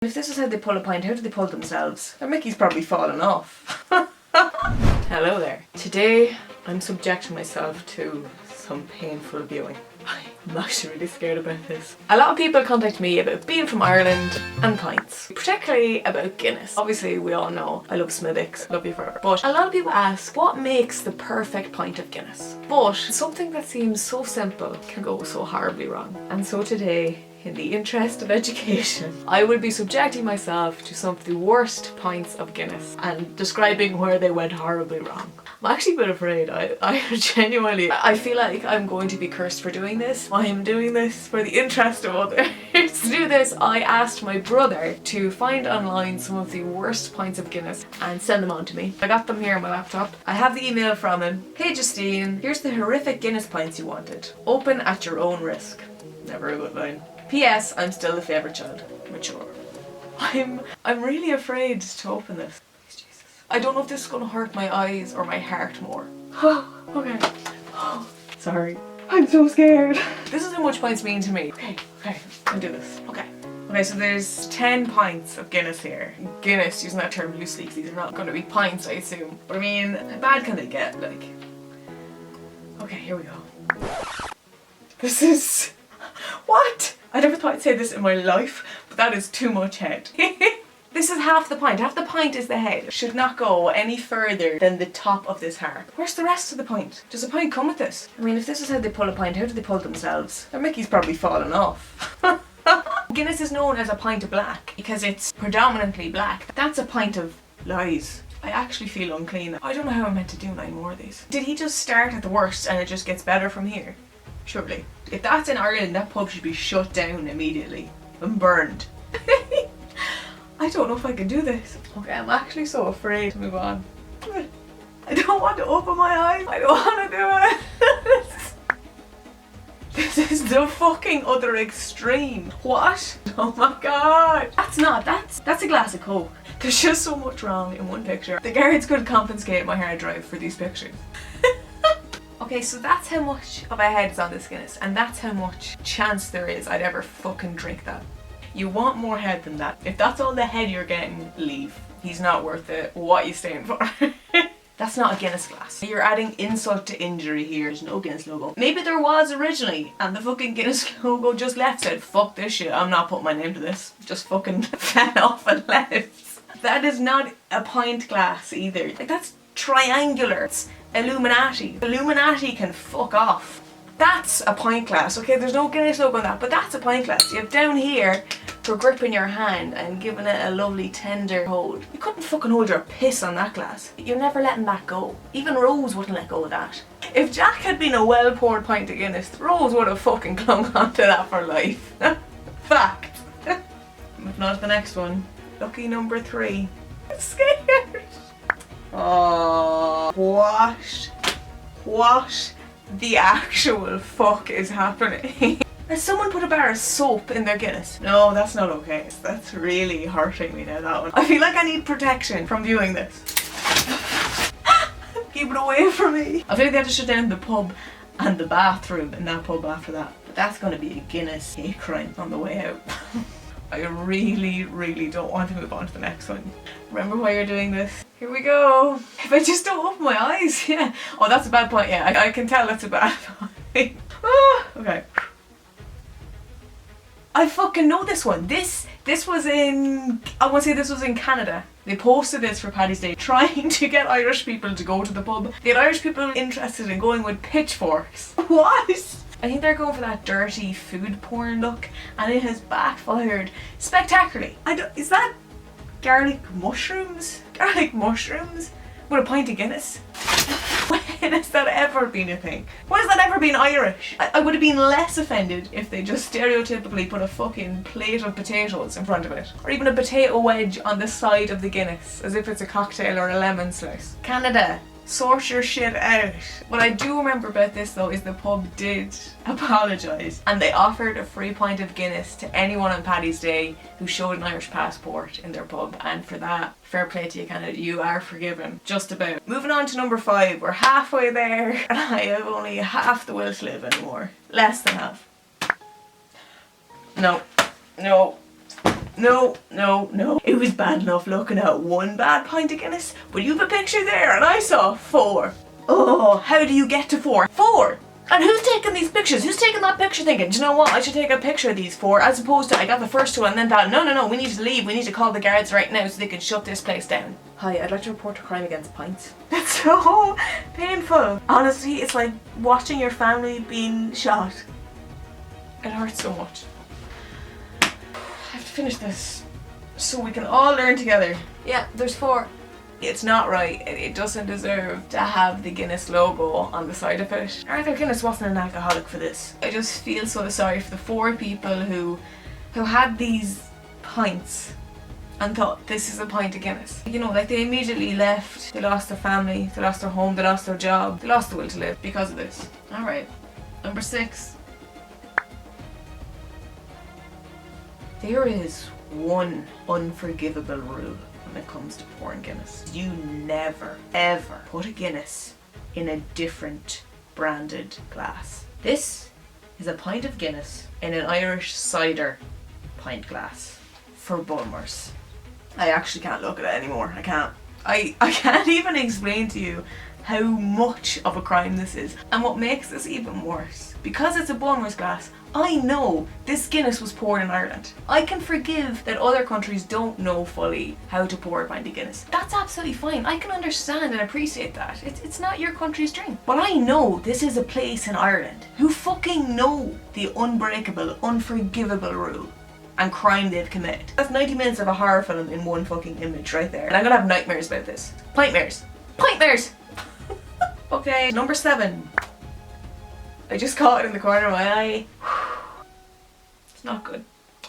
If this is how they pull a pint, how do they pull themselves? Their Mickey's probably fallen off. Hello there. Today I'm subjecting myself to some painful viewing. I'm actually really scared about this. A lot of people contact me about being from Ireland and pints, particularly about Guinness. Obviously we all know I love Smithwick's, love you forever. But a lot of people ask what makes the perfect pint of Guinness. But something that seems so simple can go so horribly wrong. And so today, in the interest of education, I will be subjecting myself to some of the worst pints of Guinness and describing where they went horribly wrong. I'm actually a bit afraid. I genuinely, I feel like I'm going to be cursed for doing this. I am doing this for the interest of others. To do this, I asked my brother to find online some of the worst pints of Guinness and send them on to me. I got them here on my laptop. I have the email from him. Hey Justine, here's the horrific Guinness pints you wanted. Open at your own risk. Never a good line. P.S. I'm still the favourite child. Mature. I'm really afraid to open this. Please, Jesus. I don't know if this is going to hurt my eyes or my heart more. Okay. Sorry. I'm so scared. This is how much pints mean to me. Okay, I'll do this. Okay, so there's 10 pints of Guinness here. Guinness, using that term loosely because these are not going to be pints, I assume. But I mean, how bad can they get? Like, okay, here we go. This is... What? I never thought I'd say this in my life, but that is too much head. This is half the pint. Half the pint is the head. It should not go any further than the top of this heart. Where's the rest of the pint? Does a pint come with this? I mean, if this is how they pull a pint, how do they pull themselves? Their Mickey's probably fallen off. Guinness is known as a pint of black because it's predominantly black. That's a pint of lies. I actually feel unclean. I don't know how I'm meant to do 9 more of these. Did he just start at the worst and it just gets better from here? Surely. If that's in Ireland, that pub should be shut down immediately and burned. I don't know if I can do this. Okay, I'm actually so afraid to move on. I don't want to open my eyes. I don't want to do it. This is the fucking other extreme. What? Oh my god. That's a glass of Coke. There's just so much wrong in one picture. The guards could confiscate my hard drive for these pictures. Okay, so that's how much of a head is on this Guinness, and that's how much chance there is I'd ever fucking drink that. You want more head than that. If that's all the head you're getting, leave. He's not worth it. What are you staying for? That's not a Guinness glass. You're adding insult to injury here. There's no Guinness logo. Maybe there was originally, and the fucking Guinness logo just left, said, fuck this shit, I'm not putting my name to this. Just fucking fell off and left. That is not a pint glass either. Like, that's triangular. It's Illuminati. Illuminati can fuck off. That's a pint glass, okay? There's no Guinness logo on that, but that's a pint glass. You have down here for gripping your hand and giving it a lovely tender hold. You couldn't fucking hold your piss on that glass. You're never letting that go. Even Rose wouldn't let go of that. If Jack had been a well-poured pint of Guinness, Rose would have fucking clung onto that for life. Fact. Moving on to the next one. Lucky number 3. I'm scared. Oh, what the actual fuck is happening? Has someone put a bar of soap in their Guinness? No, that's not okay. That's really hurting me now, that one. I feel like I need protection from viewing this. Keep it away from me. I feel like they had to shut down the pub and the bathroom in that pub after that. But that's going to be a Guinness hate crime on the way out. I really don't want to move on to the next one. Remember why you're doing this? Here we go. If I just don't open my eyes, yeah. Oh, that's a bad point, yeah. I can tell that's a bad point. Okay. I fucking know this one. This was in, I want to say this was in Canada. They posted this for Paddy's Day, trying to get Irish people to go to the pub. They had Irish people interested in going with pitchforks. What? I think they're going for that dirty food porn look, and it has backfired spectacularly. Is that garlic mushrooms? Garlic mushrooms? With a pint of Guinness? When has that ever been a thing? When has that ever been Irish? I would have been less offended if they just stereotypically put a fucking plate of potatoes in front of it. Or even a potato wedge on the side of the Guinness, as if it's a cocktail or a lemon slice. Canada, sort your shit out. What I do remember about this though is the pub did apologise, and they offered a free pint of Guinness to anyone on Paddy's Day who showed an Irish passport in their pub, and for that, fair play to you Canada, you are forgiven. Just about. Moving on to number 5, we're halfway there and I have only half the will to live anymore. Less than half. No. No. It was bad enough looking at one bad pint of Guinness, but you have a picture there and I saw 4. Oh, how do you get to 4? 4! And who's taking these pictures? Who's taking that picture thinking, do you know what, I should take a picture of these 4, as opposed to I got the first 2 and then thought, no, we need to leave, we need to call the guards right now so they can shut this place down. Hi, I'd like to report a crime against pints. That's so painful. Honestly, it's like watching your family being shot. It hurts so much. I have to finish this so we can all learn together. Yeah, there's 4. It's not right. It doesn't deserve to have the Guinness logo on the side of it. Arthur Guinness wasn't an alcoholic for this. I just feel so sorry for the 4 people who had these pints and thought this is a pint of Guinness. You know, like they immediately left, they lost their family, they lost their home, they lost their job, they lost the will to live because of this. Alright, number 6. There is one unforgivable rule when it comes to pouring Guinness. You never, ever put a Guinness in a different branded glass. This is a pint of Guinness in an Irish cider pint glass for Bulmers. I actually can't look at it anymore. I can't. I can't even explain to you how much of a crime this is. And what makes this even worse, because it's a Bulmers glass, I know this Guinness was poured in Ireland. I can forgive that other countries don't know fully how to pour a pint of Guinness. That's absolutely fine. I can understand and appreciate that. It's not your country's drink. But I know this is a place in Ireland who fucking know the unbreakable, unforgivable rule and crime they've committed. That's 90 minutes of a horror film in one fucking image right there. And I'm gonna have nightmares about this. Pintmares. Pintmares! Okay, number 7. I just caught it in the corner of my eye. It's not good.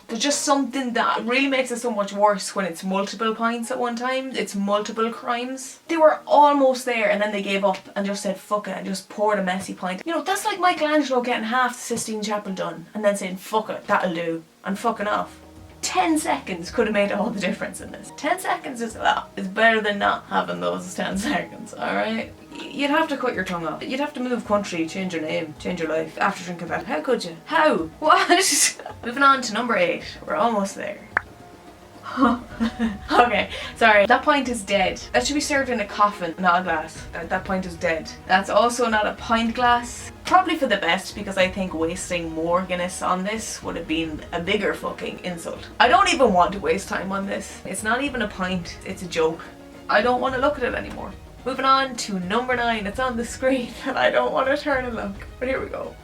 There's just something that really makes it so much worse when it's multiple pints at one time. It's multiple crimes. They were almost there and then they gave up and just said fuck it and just poured a messy pint. You know, that's like Michelangelo getting half the Sistine Chapel done and then saying fuck it, that'll do, and fucking off. 10 seconds could have made all the difference in this. 10 seconds is a lot. It's better than not having those 10 seconds, alright? You'd have to cut your tongue off. You'd have to move country, change your name, change your life after drinking that. How could you? How? What? Moving on to number 8. We're almost there. Okay, sorry. That pint is dead. That should be served in a coffin, not a glass. That pint is dead. That's also not a pint glass. Probably for the best, because I think wasting more Guinness on this would have been a bigger fucking insult. I don't even want to waste time on this. It's not even a pint, it's a joke. I don't want to look at it anymore. Moving on to number 9. It's on the screen and I don't want to turn and look. But here we go.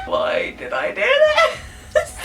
Why did I do this?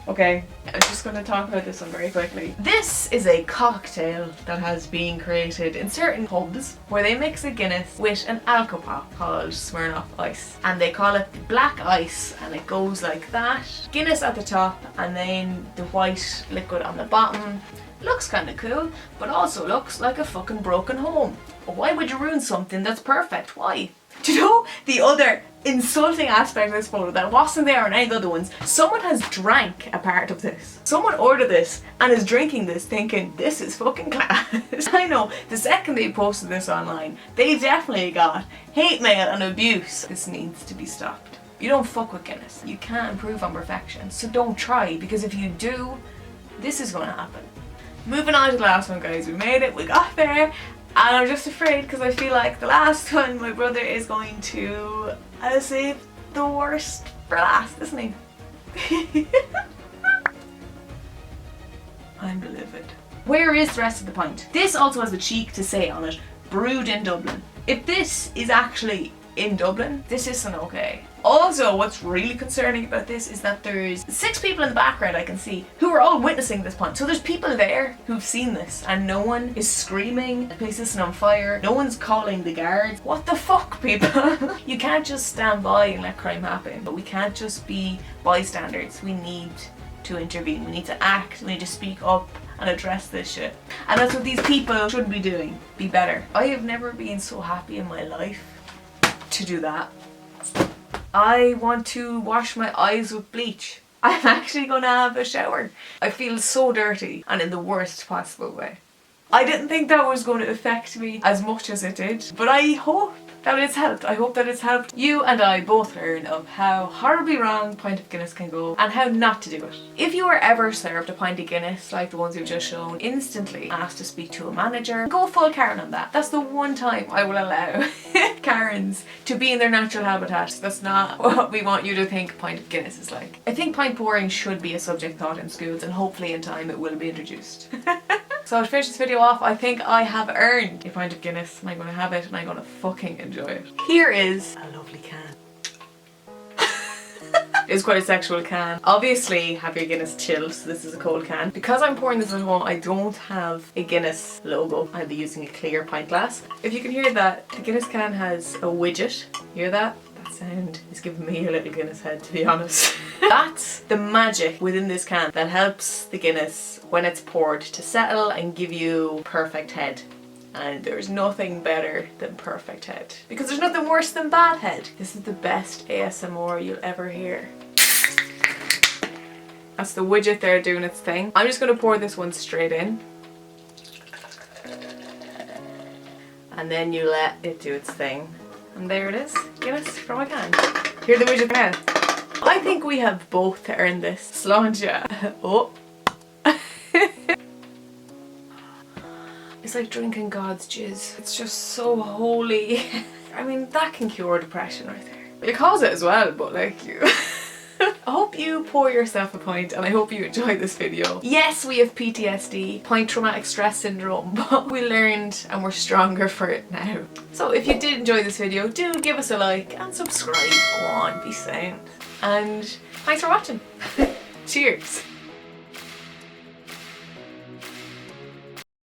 Okay, I'm just going to talk about this one very quickly. This is a cocktail that has been created in certain pubs where they mix a Guinness with an alcopop called Smirnoff Ice. And they call it black ice and it goes like that. Guinness at the top and then the white liquid on the bottom. Looks kind of cool, but also looks like a fucking broken home. Why would you ruin something that's perfect? Why? Do you know the other insulting aspect of this photo that wasn't there on any of the other ones? Someone has drank a part of this. Someone ordered this and is drinking this thinking this is fucking class. I know, the second they posted this online, they definitely got hate mail and abuse. This needs to be stopped. You don't fuck with Guinness. You can't improve on perfection, so don't try, because if you do, this is going to happen. Moving on to the last one, guys. We made it, we got there, and I'm just afraid because I feel like the last one my brother is going to save the worst for last, isn't he? I'm livid. Where is the rest of the pint? This also has the cheek to say on it, brewed in Dublin. If this is actually in Dublin, this isn't okay. Also, what's really concerning about this is that there's 6 people in the background I can see who are all witnessing this pint. So there's people there who've seen this and no one is screaming, the place isn't on fire, no one's calling the guards. What the fuck, people? You can't just stand by and let crime happen, but we can't just be bystanders. We need to intervene, we need to act, we need to speak up and address this shit. And that's what these people should be doing. Be better. I have never been so happy in my life to do that. I want to wash my eyes with bleach. I'm actually gonna have a shower. I feel so dirty and in the worst possible way. I didn't think that was going to affect me as much as it did, but I hope that it's helped. I hope that it's helped you and I both learn of how horribly wrong pint of Guinness can go and how not to do it. If you are ever served a pint of Guinness like the ones we've just shown, instantly ask to speak to a manager. Go full Karen on that. That's the one time I will allow Karens to be in their natural habitat. That's not what we want you to think pint of Guinness is like. I think pint pouring should be a subject taught in schools, and hopefully in time it will be introduced. So to finish this video off, I think I have earned a pint of Guinness and I'm going to have it and I'm going to fucking enjoy it. Here is a lovely can. It's quite a sexual can. Obviously have your Guinness chilled, so this is a cold can. Because I'm pouring this at home, I don't have a Guinness logo. I'll be using a clear pint glass. If you can hear that, the Guinness can has a widget. Hear that? That sound is giving me a little Guinness head, to be honest. That's the magic within this can that helps the Guinness when it's poured to settle and give you perfect head. And there's nothing better than perfect head. Because there's nothing worse than bad head. This is the best ASMR you'll ever hear. That's the widget there doing its thing. I'm just going to pour this one straight in. And then you let it do its thing. And there it is. Guinness from a can. Hear the widget now. I think we have both earned this. Sláinte. Oh. It's like drinking God's jizz. It's just so holy. I mean, that can cure depression right there. It cause it as well, but like you. I hope you pour yourself a pint and I hope you enjoyed this video. Yes, we have PTSD, point traumatic stress syndrome, but we learned and we're stronger for it now. So if you did enjoy this video, do give us a like and subscribe. Go on, be sound. And thanks for watching. Cheers.